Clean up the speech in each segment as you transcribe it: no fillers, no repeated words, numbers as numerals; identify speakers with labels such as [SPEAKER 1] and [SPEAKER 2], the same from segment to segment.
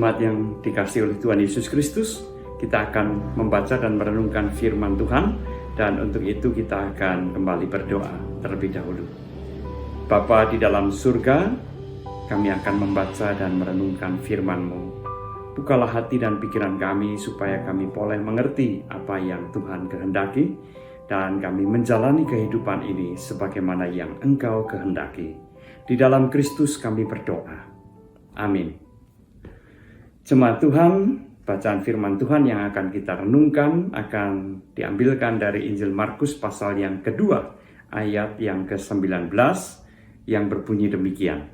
[SPEAKER 1] Jemaat yang dikasihi oleh Tuhan Yesus Kristus, kita akan membaca dan merenungkan firman Tuhan, dan untuk itu kita akan kembali berdoa terlebih dahulu. Bapa di dalam surga, kami akan membaca dan merenungkan firman-Mu. Bukalah hati dan pikiran kami supaya kami boleh mengerti apa yang Tuhan kehendaki, dan kami menjalani kehidupan ini sebagaimana yang Engkau kehendaki. Di dalam Kristus kami berdoa. Amin. Jemaat Tuhan, bacaan firman Tuhan yang akan kita renungkan akan diambilkan dari Injil Markus pasal yang kedua, ayat yang ke-19 yang berbunyi demikian.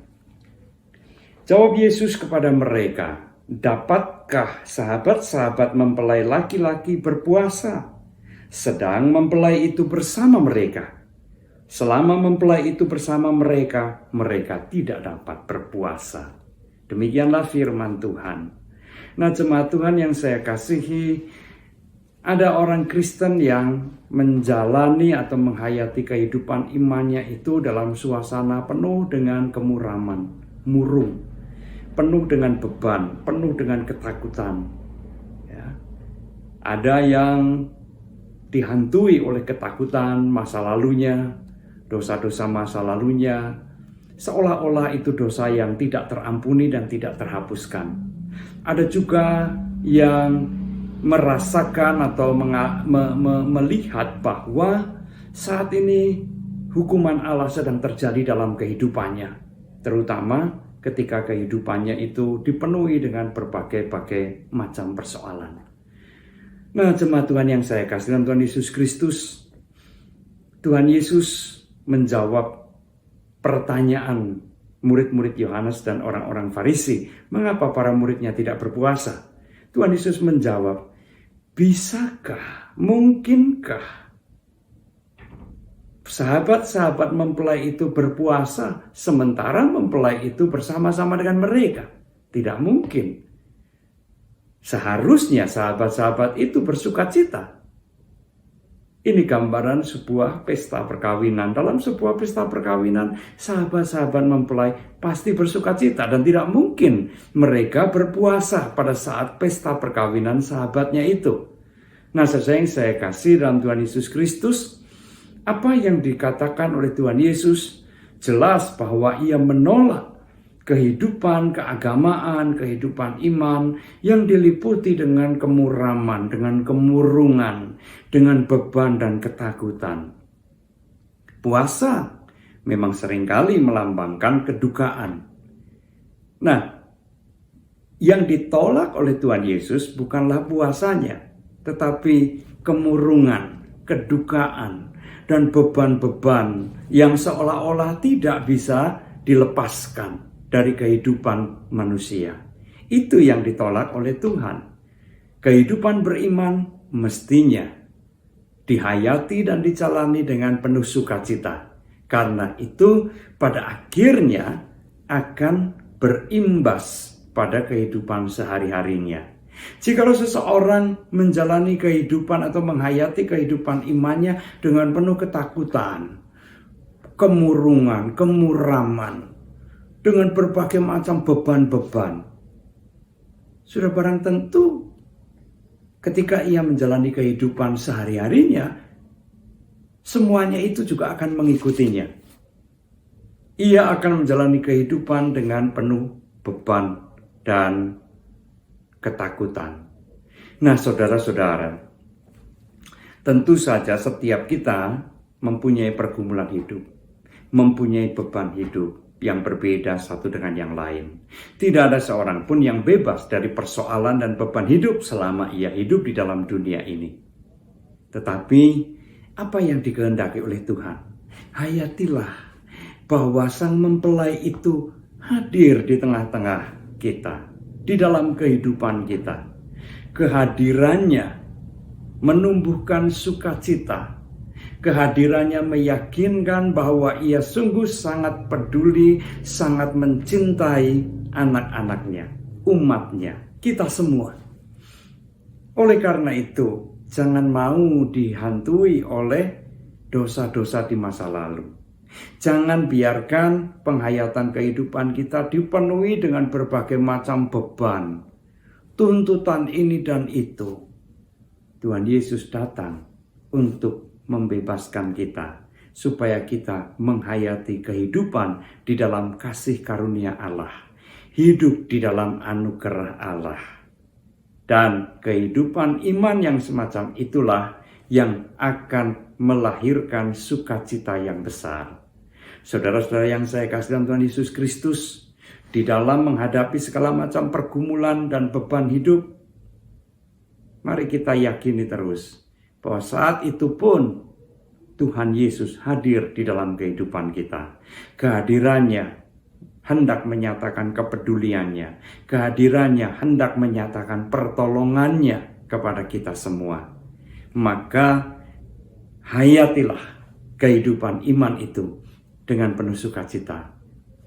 [SPEAKER 1] Jawab Yesus kepada mereka, "Dapatkah sahabat-sahabat mempelai laki-laki berpuasa, sedang mempelai itu bersama mereka? Selama mempelai itu bersama mereka, mereka tidak dapat berpuasa." Demikianlah firman Tuhan. Nah, jemaat Tuhan yang saya kasihi, ada orang Kristen yang menjalani atau menghayati kehidupan imannya itu dalam suasana penuh dengan kemuraman, murung, penuh dengan beban, penuh dengan ketakutan. Ya. Ada yang dihantui oleh ketakutan masa lalunya, dosa-dosa masa lalunya, seolah-olah itu dosa yang tidak terampuni dan tidak terhapuskan. Ada juga yang merasakan atau melihat bahwa saat ini hukuman Allah sedang terjadi dalam kehidupannya, terutama ketika kehidupannya itu dipenuhi dengan berbagai macam persoalan. Nah, jemaat Tuhan yang saya kasih dalam Tuhan Yesus Kristus, Tuhan Yesus menjawab pertanyaan murid-murid Yohanes dan orang-orang Farisi, mengapa para muridnya tidak berpuasa? Tuhan Yesus menjawab, bisakah, mungkinkah sahabat-sahabat mempelai itu berpuasa sementara mempelai itu bersama-sama dengan mereka? Tidak mungkin. Seharusnya sahabat-sahabat itu bersukacita. Ini gambaran sebuah pesta perkawinan. Dalam sebuah pesta perkawinan, sahabat-sahabat mempelai pasti bersukacita dan tidak mungkin mereka berpuasa pada saat pesta perkawinan sahabatnya itu. Nah, sesuai yang saya kasih dalam Tuhan Yesus Kristus, apa yang dikatakan oleh Tuhan Yesus jelas bahwa ia menolak kehidupan keagamaan, kehidupan iman yang diliputi dengan kemuraman, dengan kemurungan, dengan beban dan ketakutan. Puasa memang seringkali melambangkan kedukaan. Nah, yang ditolak oleh Tuhan Yesus bukanlah puasanya, tetapi kemurungan, kedukaan, dan beban-beban yang seolah-olah tidak bisa dilepaskan dari kehidupan manusia. Itu yang ditolak oleh Tuhan. Kehidupan beriman mestinya dihayati dan dijalani dengan penuh sukacita. Karena itu pada akhirnya akan berimbas pada kehidupan sehari-harinya. Jikalau seseorang menjalani kehidupan atau menghayati kehidupan imannya dengan penuh ketakutan, kemurungan, kemuraman, dengan berbagai macam beban-beban, sudah barang tentu ketika ia menjalani kehidupan sehari-harinya, semuanya itu juga akan mengikutinya. Ia akan menjalani kehidupan dengan penuh beban dan ketakutan. Nah, saudara-saudara, tentu saja setiap kita mempunyai pergumulan hidup, mempunyai beban hidup yang berbeda satu dengan yang lain. Tidak ada seorang pun yang bebas dari persoalan dan beban hidup selama ia hidup di dalam dunia ini. Tetapi apa yang dikehendaki oleh Tuhan? Hayatilah bahwa sang mempelai itu hadir di tengah-tengah kita, di dalam kehidupan kita. Kehadirannya menumbuhkan sukacita. Kehadirannya meyakinkan bahwa ia sungguh sangat peduli, sangat mencintai anak-anaknya, umatnya, kita semua. Oleh karena itu, jangan mau dihantui oleh dosa-dosa di masa lalu. Jangan biarkan penghayatan kehidupan kita dipenuhi dengan berbagai macam beban, tuntutan ini dan itu. Tuhan Yesus datang untuk membebaskan kita, supaya kita menghayati kehidupan di dalam kasih karunia Allah, hidup di dalam anugerah Allah. Dan kehidupan iman yang semacam itulah yang akan melahirkan sukacita yang besar. Saudara-saudara yang saya kasih dalam Tuhan Yesus Kristus, di dalam menghadapi segala macam pergumulan dan beban hidup, mari kita yakini terus bahwa saat itu pun Tuhan Yesus hadir di dalam kehidupan kita. Kehadirannya hendak menyatakan kepeduliannya. Kehadirannya hendak menyatakan pertolongannya kepada kita semua. Maka hayatilah kehidupan iman itu dengan penuh sukacita.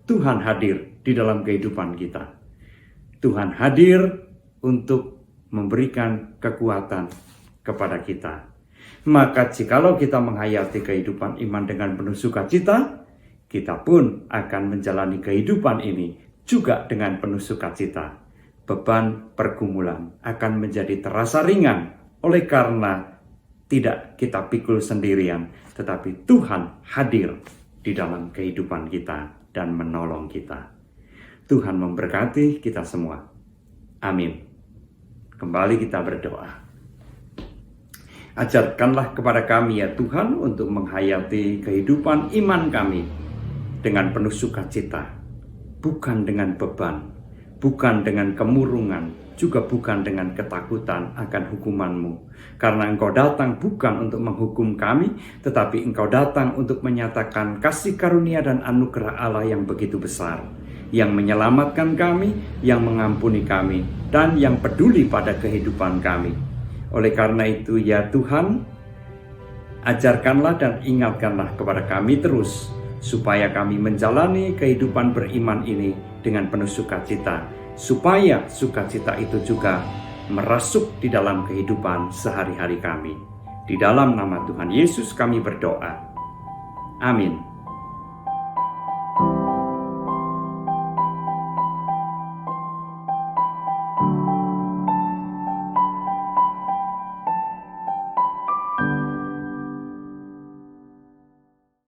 [SPEAKER 1] Tuhan hadir di dalam kehidupan kita. Tuhan hadir untuk memberikan kekuatan kepada kita. Maka jikalau kita menghayati kehidupan iman dengan penuh sukacita, kita pun akan menjalani kehidupan ini juga dengan penuh sukacita. Beban pergumulan akan menjadi terasa ringan oleh karena tidak kita pikul sendirian, tetapi Tuhan hadir di dalam kehidupan kita dan menolong kita. Tuhan memberkati kita semua. Amin. Kembali kita berdoa. Ajarkanlah kepada kami ya Tuhan untuk menghayati kehidupan iman kami dengan penuh sukacita, bukan dengan beban, bukan dengan kemurungan, juga bukan dengan ketakutan akan hukuman-Mu. Karena Engkau datang bukan untuk menghukum kami, tetapi Engkau datang untuk menyatakan kasih karunia dan anugerah Allah yang begitu besar, yang menyelamatkan kami, yang mengampuni kami, dan yang peduli pada kehidupan kami. Oleh karena itu ya Tuhan, ajarkanlah dan ingatkanlah kepada kami terus, supaya kami menjalani kehidupan beriman ini dengan penuh sukacita, supaya sukacita itu juga merasuk di dalam kehidupan sehari-hari kami. Di dalam nama Tuhan Yesus kami berdoa. Amin.